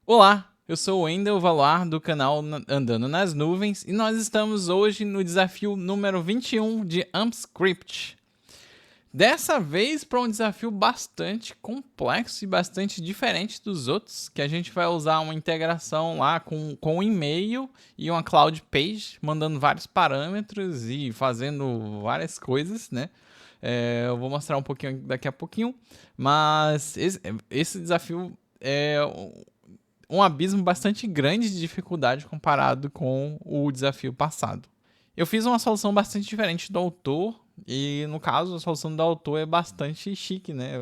Olá, eu sou o Wendel Valar do canal Andando nas Nuvens e nós estamos hoje no desafio número 21 de AmpScript. Dessa vez para um desafio bastante complexo e bastante diferente dos outros, que a gente vai usar uma integração lá com um e-mail e uma cloud page, mandando vários parâmetros e fazendo várias coisas, né? Eu vou mostrar um pouquinho daqui a pouquinho, mas esse desafio é um abismo bastante grande de dificuldade comparado com o desafio passado. Eu fiz uma solução bastante diferente do autor, e no caso a solução do autor é bastante chique, né?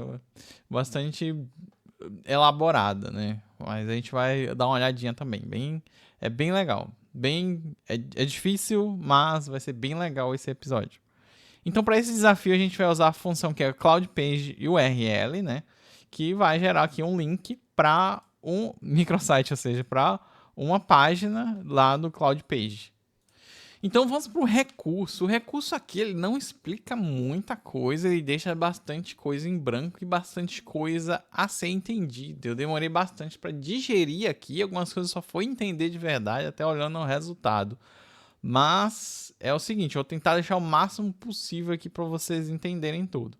Bastante elaborada, né? Mas a gente vai dar uma olhadinha também. É bem legal. É difícil, mas vai ser bem legal esse episódio. Então, para esse desafio, a gente vai usar a função que é Cloud Page URL, né? Que vai gerar aqui um link para um microsite, ou seja, para uma página lá do Cloud Page. Então vamos para o recurso. O recurso aqui ele não explica muita coisa, ele deixa bastante coisa em branco e bastante coisa a ser entendida. Eu demorei bastante para digerir aqui, algumas coisas só foi entender de verdade até olhando o resultado. Mas é o seguinte, eu vou tentar deixar o máximo possível aqui para vocês entenderem tudo.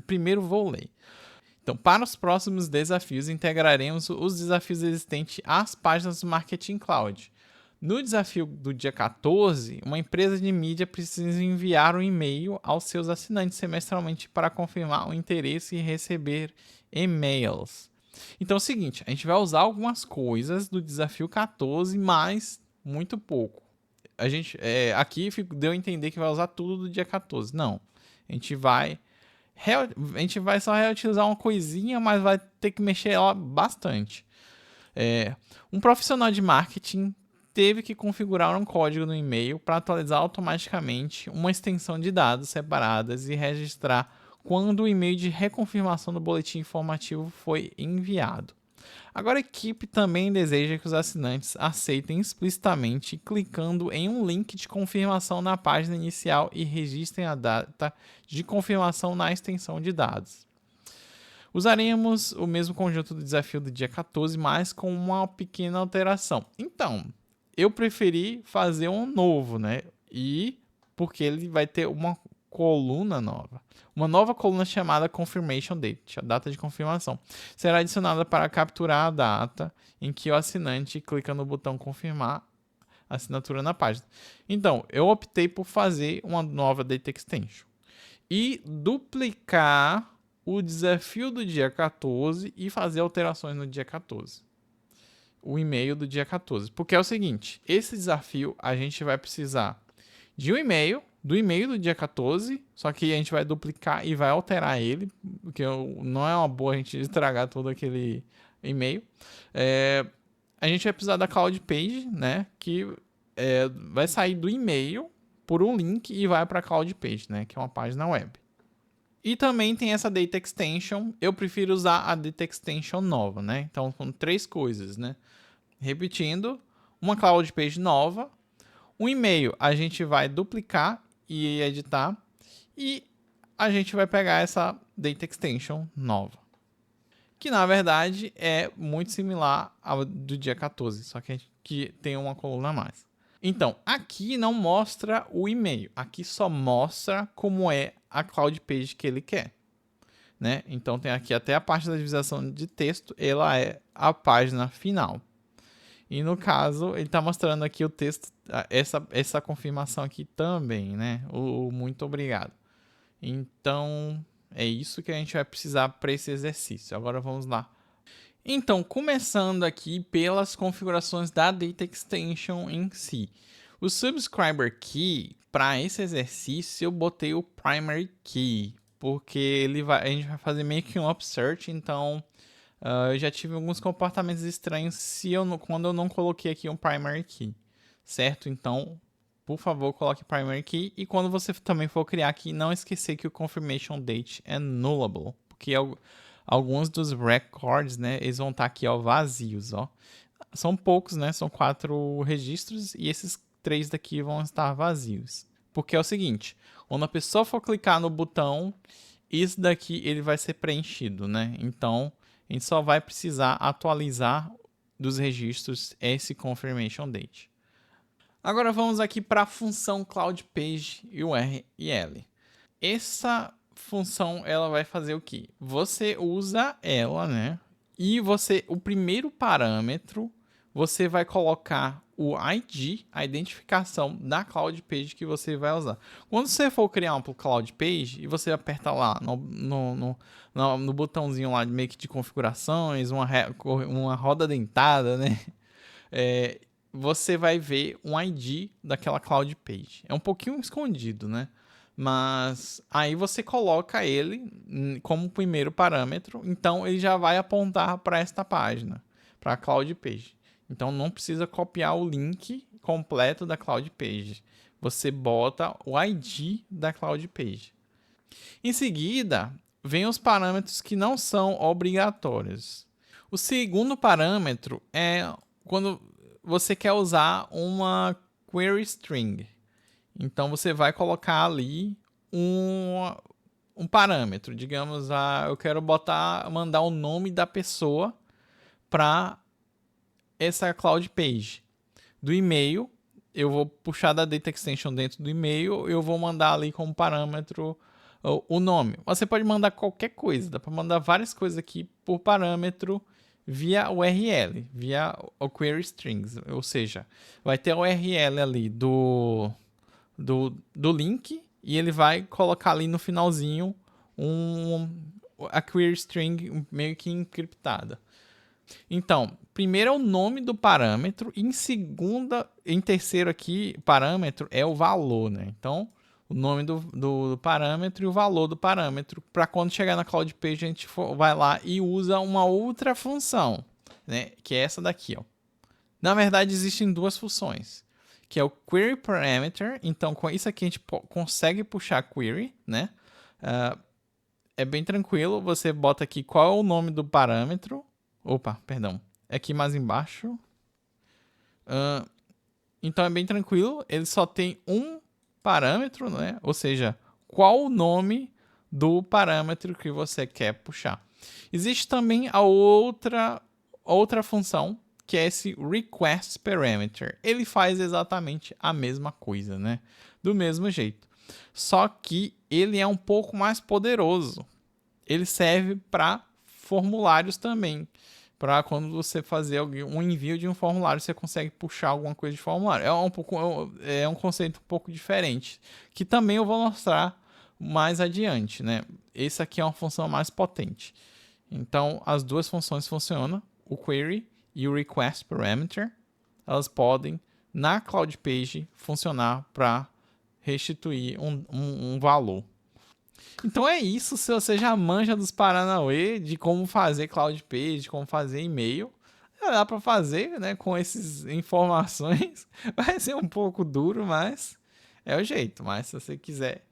Primeiro vou ler. Então, para os próximos desafios, integraremos os desafios existentes às páginas do Marketing Cloud. No desafio do dia 14, uma empresa de mídia precisa enviar um e-mail aos seus assinantes semestralmente para confirmar o interesse e receber e-mails. Então é o seguinte, a gente vai usar algumas coisas do desafio 14, mas muito pouco. Aqui deu a entender que vai usar tudo do dia 14. Não, a gente vai só reutilizar uma coisinha, mas vai ter que mexer ela bastante. Um profissional de marketing teve que configurar um código no e-mail para atualizar automaticamente uma extensão de dados separadas e registrar quando o e-mail de reconfirmação do boletim informativo foi enviado. Agora, a equipe também deseja que os assinantes aceitem explicitamente clicando em um link de confirmação na página inicial e registrem a data de confirmação na extensão de dados. Usaremos o mesmo conjunto do desafio do dia 14, mas com uma pequena alteração. Então, eu preferi fazer um novo, né? E porque ele vai ter uma coluna nova. Uma nova coluna chamada Confirmation Date, a data de confirmação. Será adicionada para capturar a data em que o assinante clica no botão confirmar a assinatura na página. Então, eu optei por fazer uma nova Date Extension e duplicar o desafio do dia 14 e fazer alterações no dia 14. O e-mail do dia 14. Porque é o seguinte, esse desafio a gente vai precisar de um e-mail, do e-mail do dia 14, só que a gente vai duplicar e vai alterar ele, porque não é uma boa a gente estragar todo aquele e-mail. A gente vai precisar da Cloud Page, né, que vai sair do e-mail por um link e vai para a Cloud Page, né, que é uma página web. E também tem essa Data Extension, eu prefiro usar a Data Extension nova, né, então são 3 coisas, né. Repetindo, uma Cloud Page nova, um e-mail a gente vai duplicar e editar, e a gente vai pegar essa Data Extension nova, que na verdade é muito similar ao do dia 14, só que tem uma coluna a mais. Então, aqui não mostra o e-mail, aqui só mostra como é a Cloud Page que ele quer. Né? Então tem aqui até a parte da divulgação de texto, ela é a página final. E no caso, ele está mostrando aqui o texto, essa confirmação aqui também, né? O muito obrigado. Então, é isso que a gente vai precisar para esse exercício. Agora vamos lá. Então, começando aqui pelas configurações da Data Extension em si. O Subscriber Key, para esse exercício, eu botei o Primary Key, porque a gente vai fazer meio que um upsearch, então eu já tive alguns comportamentos estranhos quando eu não coloquei aqui um Primary Key, certo? Então, por favor, coloque Primary Key. E quando você também for criar aqui, não esquecer que o Confirmation Date é nullable, porque alguns dos records, né, eles vão estar aqui, ó, vazios, ó. São poucos, né? São 4 registros e esses 3 daqui vão estar vazios. Porque é o seguinte, quando a pessoa for clicar no botão, isso daqui ele vai ser preenchido, né? Então, a gente só vai precisar atualizar dos registros esse confirmation date. Agora vamos aqui para a função Cloud Page URL. Essa função ela vai fazer o quê? Você usa ela, né? E o primeiro parâmetro, você vai colocar o ID, a identificação da Cloud Page que você vai usar. Quando você for criar um Cloud Page e você aperta lá no botãozinho lá meio que de configurações, uma roda dentada, né? Você vai ver um ID daquela Cloud Page. É um pouquinho escondido, né? Mas aí você coloca ele como primeiro parâmetro, então ele já vai apontar para esta página, para a Cloud Page. Então não precisa copiar o link completo da Cloud Page. Você bota o ID da Cloud Page. Em seguida, vem os parâmetros que não são obrigatórios. O segundo parâmetro é quando você quer usar uma query string. Então você vai colocar ali um parâmetro. Digamos, eu quero mandar o nome da pessoa para essa Cloud Page. Do e-mail, eu vou puxar da data extension dentro do e-mail, eu vou mandar ali como parâmetro o nome. Você pode mandar qualquer coisa, dá para mandar várias coisas aqui por parâmetro via URL, via o query strings, ou seja, vai ter a URL ali do link e ele vai colocar ali no finalzinho a query string meio que encriptada. Então, primeiro é o nome do parâmetro e em terceiro aqui, parâmetro é o valor, né? Então, o nome do parâmetro e o valor do parâmetro. Para quando chegar na Cloud Page, a gente vai lá e usa uma outra função, né? Que é essa daqui, ó. Na verdade, existem duas funções, que é o query parameter. Então, com isso aqui a gente consegue puxar query, né? É bem tranquilo, você bota aqui qual é o nome do parâmetro. Opa, perdão. É aqui mais embaixo. Então é bem tranquilo. Ele só tem um parâmetro, né? Ou seja, qual o nome do parâmetro que você quer puxar. Existe também a outra função, que é esse request parameter. Ele faz exatamente a mesma coisa, né? Do mesmo jeito. Só que ele é um pouco mais poderoso. Ele serve para formulários também. Para quando você fazer um envio de um formulário, você consegue puxar alguma coisa de formulário. É um conceito um pouco diferente, que também eu vou mostrar mais adiante, né? Esse aqui é uma função mais potente. Então, as duas funções funcionam, o query e o request parameter, elas podem, na Cloud Page, funcionar para restituir um valor. Então é isso, se você já manja dos Paranauê, de como fazer Cloud Page, de como fazer e-mail, dá para fazer, né, com essas informações. Vai ser um pouco duro, mas é o jeito. Mas se você quiser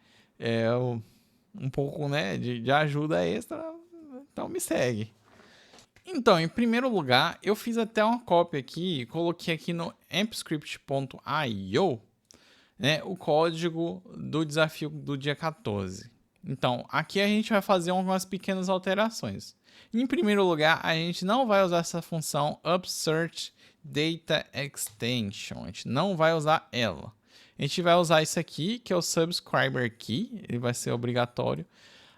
um pouco, né, de ajuda extra, então me segue. Então, em primeiro lugar, eu fiz até uma cópia aqui, coloquei aqui no ampscript.io, né, o código do desafio do dia 14. Então, aqui a gente vai fazer algumas pequenas alterações. Em primeiro lugar, a gente não vai usar essa função upsearch data extension. A gente não vai usar ela. A gente vai usar isso aqui, que é o subscriber key. Ele vai ser obrigatório.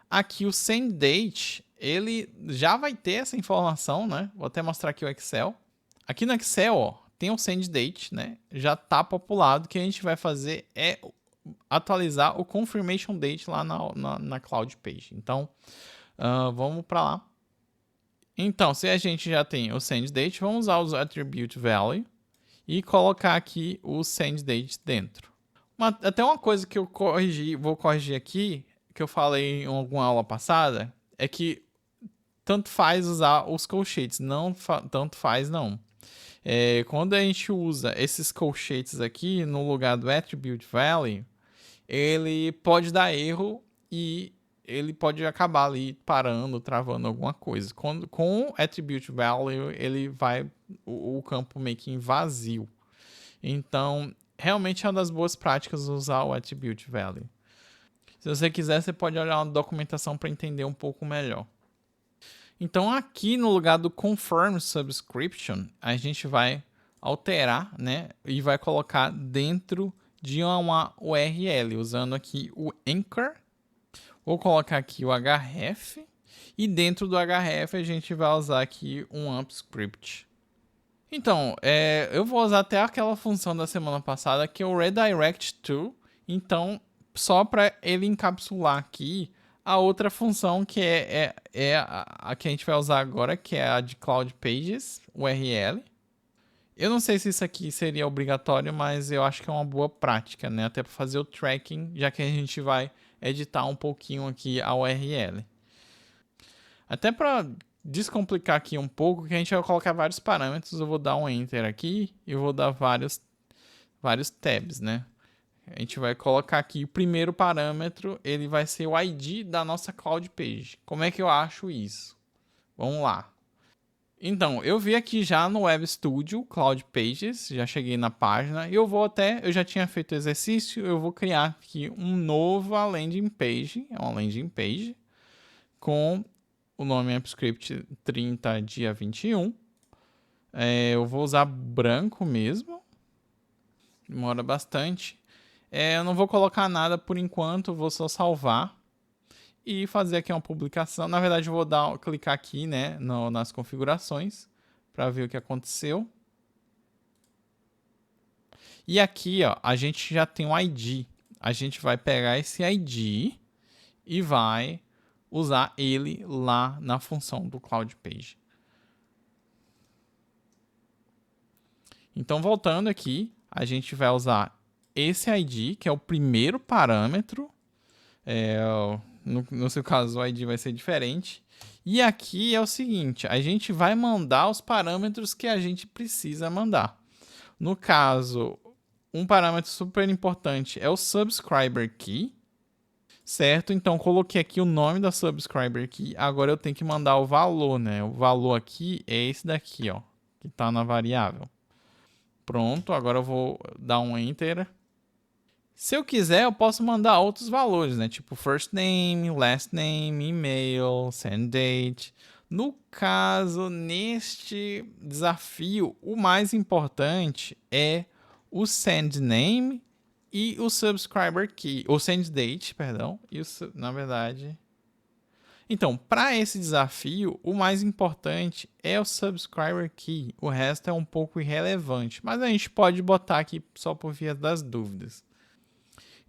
Aqui o senddate, ele já vai ter essa informação, né? Vou até mostrar aqui o Excel. Aqui no Excel, ó, tem o senddate, né? Já está populado. O que a gente vai fazer é atualizar o confirmation date lá na Cloud Page. Então, vamos para lá. Então, se a gente já tem o send date, vamos usar os attribute value e colocar aqui o send date dentro. Até uma coisa que eu vou corrigir aqui, que eu falei em alguma aula passada, é que tanto faz usar os colchetes, tanto faz não. Quando a gente usa esses colchetes aqui no lugar do attribute value, ele pode dar erro e ele pode acabar ali parando, travando alguma coisa. Com o attribute value, ele vai o campo meio que em vazio. Então, realmente é uma das boas práticas usar o attribute value. Se você quiser, você pode olhar uma documentação para entender um pouco melhor. Então aqui no lugar do confirm subscription, a gente vai alterar, né, e vai colocar dentro de uma URL, usando aqui o Anchor. Vou colocar aqui o href e dentro do href a gente vai usar aqui um AMP script. Então, eu vou usar até aquela função da semana passada que é o redirect to. Então, só para ele encapsular aqui a outra função que é a que a gente vai usar agora, que é a de Cloud Pages, URL. Eu não sei se isso aqui seria obrigatório, mas eu acho que é uma boa prática, né? Até para fazer o tracking, já que a gente vai editar um pouquinho aqui a URL. Até para descomplicar aqui um pouco, que a gente vai colocar vários parâmetros, eu vou dar um Enter aqui e vou dar vários tabs, né? A gente vai colocar aqui o primeiro parâmetro, ele vai ser o ID da nossa Cloud Page. Como é que eu acho isso? Vamos lá. Então, eu vi aqui já no Web Studio Cloud Pages, já cheguei na página e eu já tinha feito o exercício, eu vou criar aqui um novo landing page, é uma landing page com o nome AppScript 30 dia 21. Eu vou usar branco mesmo, demora bastante. Eu não vou colocar nada por enquanto, vou só salvar e fazer aqui uma publicação. Na verdade, eu vou clicar aqui, né, nas configurações para ver o que aconteceu. E aqui, ó, a gente já tem um ID. A gente vai pegar esse ID e vai usar ele lá na função do Cloud Page. Então, voltando aqui, a gente vai usar esse ID, que é o primeiro parâmetro. No seu caso, o ID vai ser diferente. E aqui é o seguinte, a gente vai mandar os parâmetros que a gente precisa mandar. No caso, um parâmetro super importante é o subscriber key, certo? Então, coloquei aqui o nome da subscriber key. Agora eu tenho que mandar o valor, né? O valor aqui é esse daqui, ó, que está na variável. Pronto, agora eu vou dar um Enter. Se eu quiser, eu posso mandar outros valores, né? Tipo first name, last name, e-mail, send date. No caso, neste desafio, o mais importante é o send name e o subscriber key, ou send date, perdão, na verdade. Então, para esse desafio, o mais importante é o subscriber key. O resto é um pouco irrelevante, mas a gente pode botar aqui só por via das dúvidas.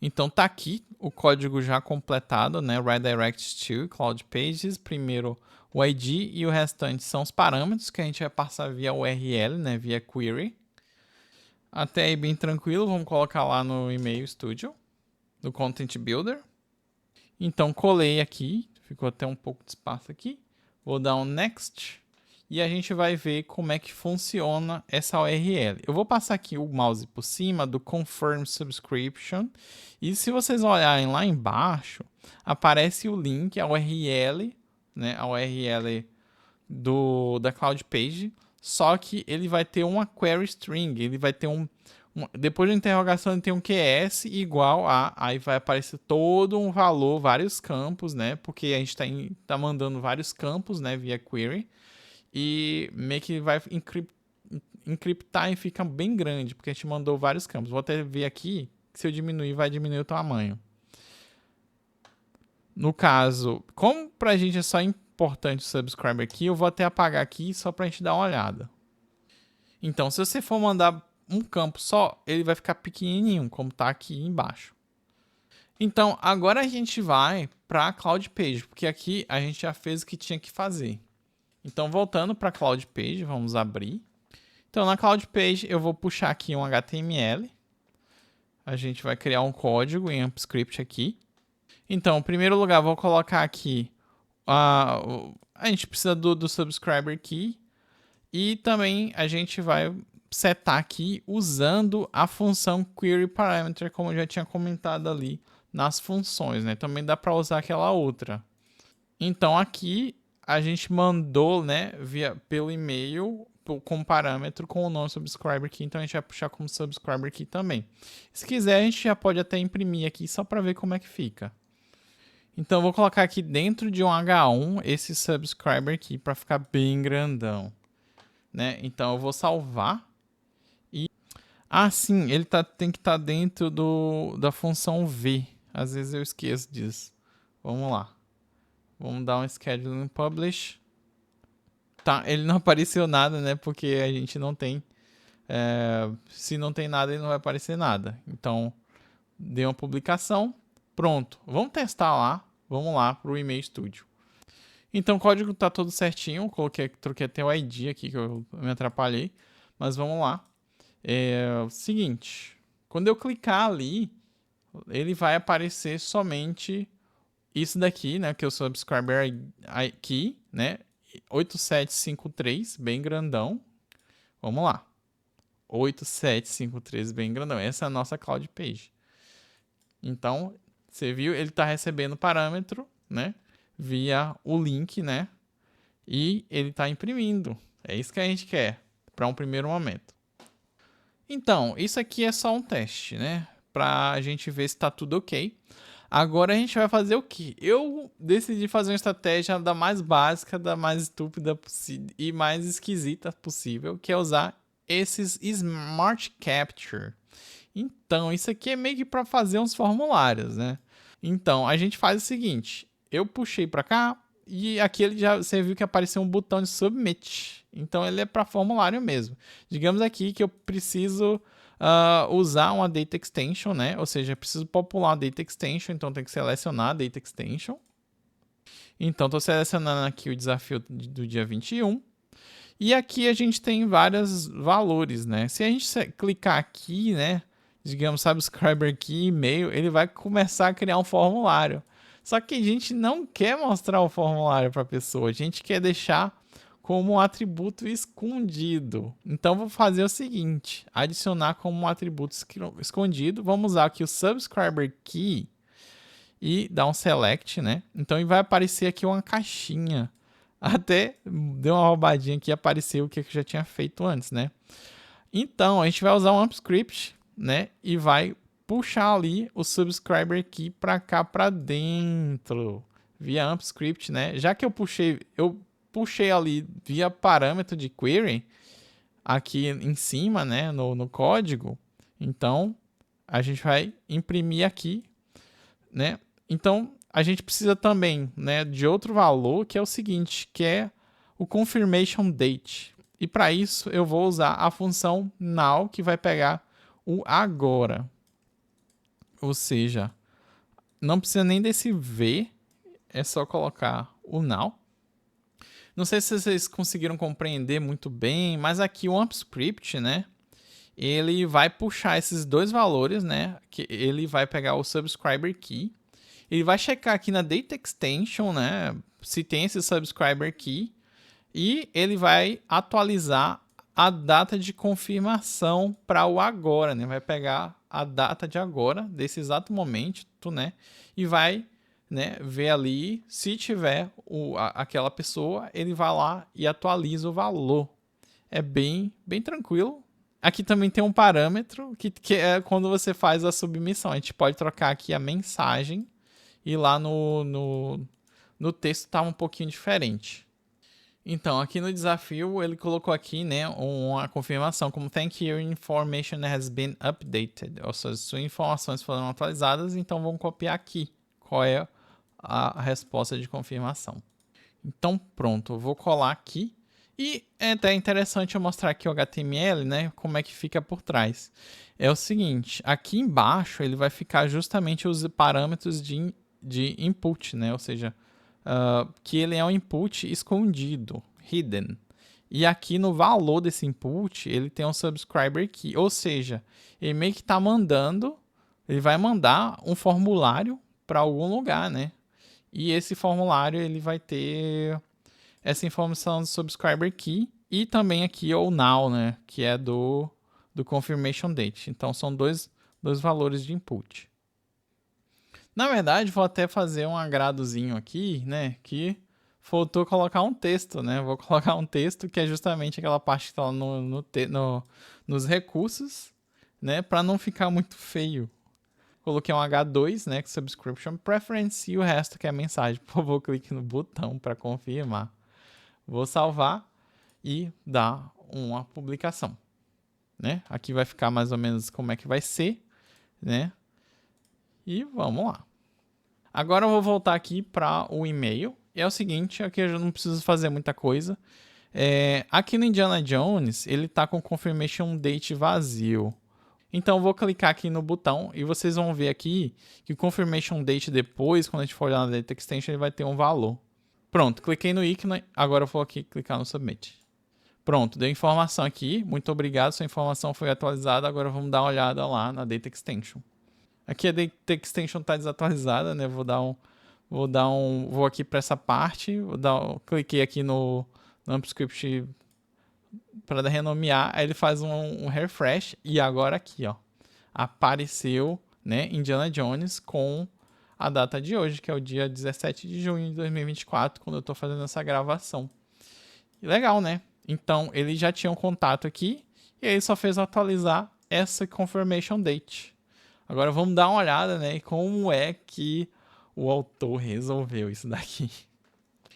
Então tá aqui o código já completado, né? Redirect to Cloud Pages, primeiro o ID e o restante são os parâmetros que a gente vai passar via URL, né? Via query. Até aí bem tranquilo, vamos colocar lá no e-mail Studio, no Content Builder. Então colei aqui, ficou até um pouco de espaço aqui. Vou dar um Next e a gente vai ver como é que funciona essa URL. Eu vou passar aqui o mouse por cima do Confirm Subscription e se vocês olharem lá embaixo, aparece o link, a URL, né, a URL da Cloud Page, só que ele vai ter uma query string, ele vai ter depois da interrogação ele tem um QS igual a, aí vai aparecer todo um valor, vários campos, né, porque a gente tá mandando vários campos, né, via query. E meio que vai encriptar e fica bem grande, porque a gente mandou vários campos. Vou até ver aqui, se eu diminuir, vai diminuir o tamanho. No caso, como pra gente é só importante o subscriber aqui, eu vou até apagar aqui só pra gente dar uma olhada. Então, se você for mandar um campo só, ele vai ficar pequenininho, como tá aqui embaixo. Então, agora a gente vai pra Cloud Page, porque aqui a gente já fez o que tinha que fazer. Então, voltando para a Cloud Page, vamos abrir. Então, na Cloud Page, eu vou puxar aqui um HTML. A gente vai criar um código em AmpScript aqui. Então, em primeiro lugar, vou colocar aqui... a gente precisa do subscriber key. E também a gente vai setar aqui usando a função queryParameter, como eu já tinha comentado ali nas funções, né? Também dá para usar aquela outra. Então, aqui... a gente mandou, né, pelo e-mail com parâmetro com o nome subscriber key, então a gente vai puxar como subscriber key também. Se quiser, a gente já pode até imprimir aqui só para ver como é que fica. Então eu vou colocar aqui dentro de um H1 esse subscriber aqui para ficar bem grandão, né? Então eu vou salvar e sim, ele tem que estar dentro da função V. Às vezes eu esqueço disso. Vamos lá. Vamos dar um schedule in publish. Tá, ele não apareceu nada, né? Porque a gente não tem. Se não tem nada, ele não vai aparecer nada. Então, dei uma publicação. Pronto. Vamos testar lá. Vamos lá para o Image Studio. Então, o código tá todo certinho. Troquei até o ID aqui que eu me atrapalhei. Mas vamos lá. Seguinte. Quando eu clicar ali, ele vai aparecer somente isso daqui, né? Que é o subscriber key, né? 8753, bem grandão. Vamos lá. 8753, bem grandão. Essa é a nossa Cloud Page. Então, você viu, ele está recebendo parâmetro, né? Via o link, né? E ele está imprimindo. É isso que a gente quer para um primeiro momento. Então, isso aqui é só um teste, né? Para a gente ver se está tudo ok. Agora a gente vai fazer o quê? Eu decidi fazer uma estratégia da mais básica, da mais estúpida e mais esquisita possível, que é usar esses Smart Capture. Então, isso aqui é meio que para fazer uns formulários, né? Então, a gente faz o seguinte, eu puxei para cá e aqui você viu que apareceu um botão de Submit. Então, ele é para formulário mesmo. Digamos aqui que eu preciso usar uma Data Extension, né? Ou seja, eu preciso popular a Data Extension, então tem que selecionar a Data Extension. Então, estou selecionando aqui o desafio do dia 21. E aqui a gente tem vários valores, né? Se a gente clicar aqui, né? Digamos, subscriber key, e-mail, ele vai começar a criar um formulário. Só que a gente não quer mostrar o formulário para a pessoa, a gente quer deixar como um atributo escondido. Então, vou fazer o seguinte, adicionar como um atributo escondido. Vamos usar aqui o subscriber key e dar um select, né? Então, vai aparecer aqui uma caixinha. Até deu uma roubadinha aqui e apareceu o que eu já tinha feito antes, né? Então, a gente vai usar um AMP script, né? E vai puxar ali o subscriber key para cá para dentro via AMP script, né? Já que eu puxei ali via parâmetro de query aqui em cima, né, no código. Então, a gente vai imprimir aqui, né? Então, a gente precisa também, né, de outro valor, que é o seguinte, que é o confirmation date. E para isso, eu vou usar a função now, que vai pegar o agora. Ou seja, não precisa nem desse v, é só colocar o now. Não sei se vocês conseguiram compreender muito bem, mas aqui o AMP script, né, ele vai puxar esses dois valores, né, que ele vai pegar o subscriber key, ele vai checar aqui na Data Extension, né, se tem esse subscriber key, e ele vai atualizar a data de confirmação para o agora, né, vai pegar a data de agora, desse exato momento, né, e vai, né, ver ali, se tiver aquela pessoa, ele vai lá e atualiza o valor. É bem tranquilo. Aqui também tem um parâmetro que é quando você faz a submissão. A gente pode trocar aqui a mensagem e lá no texto tá um pouquinho diferente. Então, aqui no desafio, ele colocou aqui, né, uma confirmação como "Thank you, information has been updated". Ou seja, suas informações foram atualizadas, então vamos copiar aqui qual é a resposta de confirmação. Então, pronto, eu vou colar aqui. E é até interessante eu mostrar aqui o HTML, né, como é que fica por trás. É o seguinte, aqui embaixo ele vai ficar justamente os parâmetros de input, né, ou seja, que ele é um input escondido, hidden. E aqui no valor desse input, ele tem um subscriber key, ou seja, ele meio que está mandando, ele vai mandar um formulário para algum lugar, né? E esse formulário ele vai ter essa informação do subscriber key e também aqui o now, né? Que é do confirmation date. Então são dois valores de input. Na verdade, vou até fazer um agradozinho aqui, né? Que faltou colocar um texto, né? Vou colocar um texto que é justamente aquela parte que está lá nos recursos, né? Para não ficar muito feio. Coloquei um H2, né, Subscription Preference, e o resto que é a mensagem. Por favor, clique no botão para confirmar. Vou salvar e dar uma publicação, né? Aqui vai ficar mais ou menos como é que vai ser, né? E vamos lá. Agora eu vou voltar aqui para o e-mail. E é o seguinte, aqui eu já não preciso fazer muita coisa. Aqui no Indiana Jones, ele tá com Confirmation Date vazio. Então eu vou clicar aqui no botão e vocês vão ver aqui que o Confirmation Date depois, quando a gente for olhar na Data Extension, ele vai ter um valor. Pronto, cliquei no ícone, agora eu vou aqui clicar no Submit. Pronto, deu informação aqui, muito obrigado, sua informação foi atualizada, agora vamos dar uma olhada lá na Data Extension. Aqui a Data Extension está desatualizada, né? Vou aqui para essa parte, cliquei aqui no AmpScript para renomear, aí ele faz um refresh e agora aqui, ó, apareceu, né, Indiana Jones com a data de hoje, que é o dia 17 de junho de 2024, quando eu estou fazendo essa gravação. E legal, né? Então, ele já tinha um contato aqui e ele só fez atualizar essa confirmation date. Agora vamos dar uma olhada, né, como é que o autor resolveu isso daqui.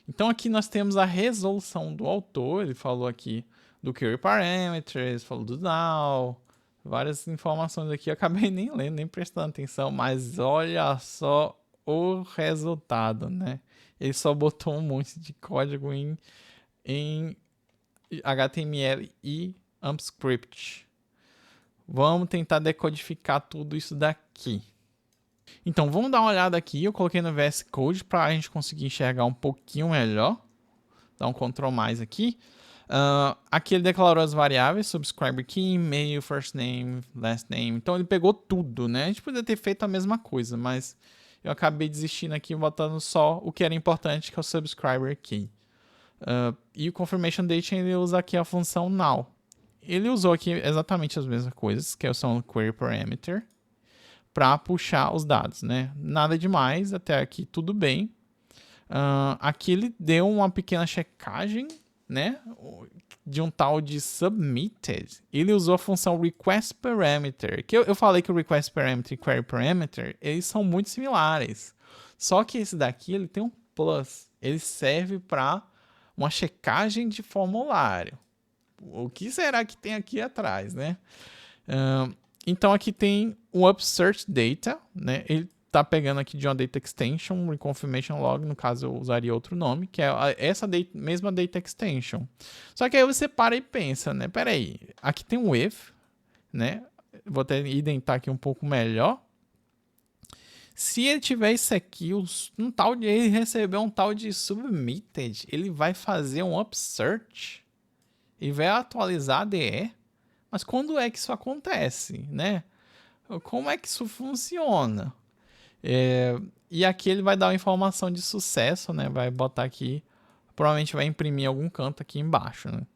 Então aqui nós temos a resolução do autor, ele falou aqui do query parameters, falou do now, várias informações aqui, eu acabei nem lendo, nem prestando atenção, mas olha só o resultado, né? Ele só botou um monte de código em HTML e AmpScript. Vamos tentar decodificar tudo isso daqui. Então, vamos dar uma olhada aqui. Eu coloquei no VS Code para a gente conseguir enxergar um pouquinho melhor. Dá um Ctrl mais aqui. Aqui ele declarou as variáveis, subscriber key, e-mail, first name, last name. Então ele pegou tudo, né? A gente poderia ter feito a mesma coisa, mas eu acabei desistindo aqui, botando só o que era importante, que é o subscriber key. E o confirmation date ele usa aqui a função now. Ele usou aqui exatamente as mesmas coisas, que são o query parameter, para puxar os dados, né? Nada demais, até aqui tudo bem. Aqui ele deu uma pequena checagem, né, de um tal de submitted. Ele usou a função request parameter, que eu falei que o request parameter e query parameter, eles são muito similares. Só que esse daqui, ele tem um plus. Ele serve para uma checagem de formulário. O que será que tem aqui atrás, né? Então aqui tem o upsearch data, né? Ele tá pegando aqui de uma data extension, reconfirmation log, no caso eu usaria outro nome, que é essa mesma data extension. Só que aí você para e pensa, né? Peraí, aqui tem um if, né? Vou até identar aqui um pouco melhor. Se ele tiver isso aqui, ele receber um tal de submitted, ele vai fazer um upsearch e vai atualizar a DE. Mas quando é que isso acontece, né? Como é que isso funciona? E aqui ele vai dar uma informação de sucesso, né? Vai botar aqui, provavelmente vai imprimir em algum canto aqui embaixo, né?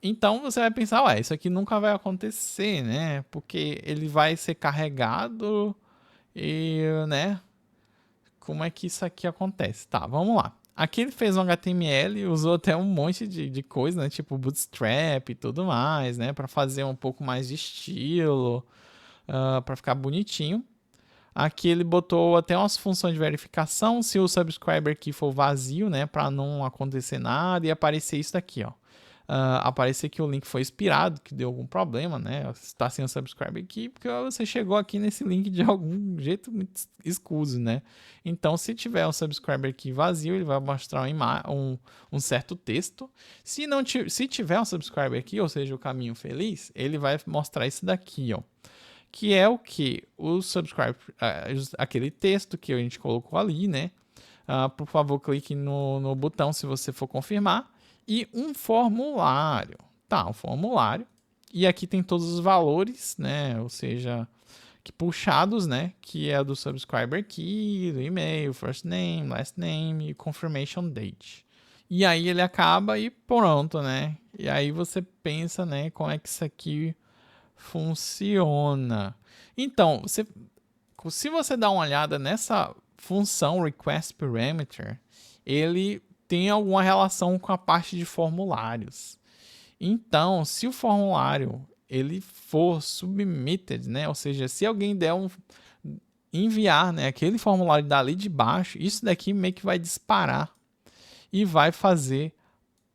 Então você vai pensar, ué, isso aqui nunca vai acontecer, né? Porque ele vai ser carregado e, né? Como é que isso aqui acontece? Tá, vamos lá. Aqui ele fez um HTML, usou até um monte de coisa, né? Tipo Bootstrap e tudo mais, né? Para fazer um pouco mais de estilo, para ficar bonitinho. Aqui ele botou até umas funções de verificação, se o subscriber key for vazio, né? Para não acontecer nada e aparecer isso daqui, ó. Aparecer que o link foi expirado, que deu algum problema, né? Está sem o subscriber key, porque você chegou aqui nesse link de algum jeito muito escuso, né? Então, se tiver um subscriber key vazio, ele vai mostrar um certo texto. Se tiver um subscriber key, ou seja, o caminho feliz, ele vai mostrar isso daqui, ó. Que é o que? O subscribe, aquele texto que a gente colocou ali, né? Por favor, clique no botão se você for confirmar. E um formulário. Tá, um formulário. E aqui tem todos os valores, né? Ou seja, puxados, né? Que é do subscriber key, do e-mail, first name, last name e confirmation date. E aí ele acaba e pronto, né? E aí você pensa, né? Como é que isso aqui funciona. Então, se você dá uma olhada nessa função request parameter, ele tem alguma relação com a parte de formulários. Então, se o formulário ele for submitted, né? Ou seja, se alguém der enviar, né, aquele formulário dali de baixo, isso daqui meio que vai disparar e vai fazer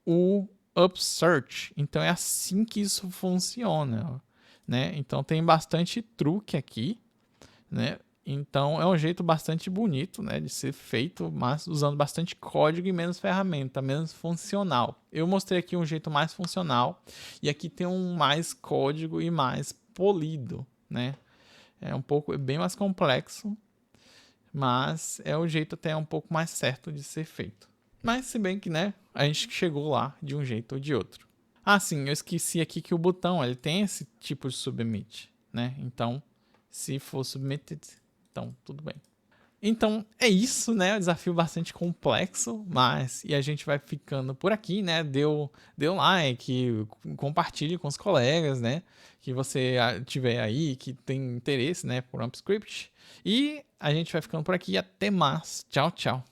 o upsearch. Então é assim que isso funciona, né? Então tem bastante truque aqui, né? Então é um jeito bastante bonito, né, de ser feito, mas usando bastante código e menos ferramenta, menos funcional. Eu mostrei aqui um jeito mais funcional e aqui tem um mais código e mais polido, né? É bem mais complexo, mas é o jeito até um pouco mais certo de ser feito. Mas se bem que, né, a gente chegou lá de um jeito ou de outro. Ah, sim, eu esqueci aqui que o botão, ele tem esse tipo de submit, né? Então, se for submitted, então tudo bem. Então é isso, né? É um desafio bastante complexo, mas e a gente vai ficando por aqui, né? Deu like, compartilhe com os colegas, né? Que você tiver aí, que tem interesse, né? Por AmpScript. E a gente vai ficando por aqui. Até mais. Tchau, tchau.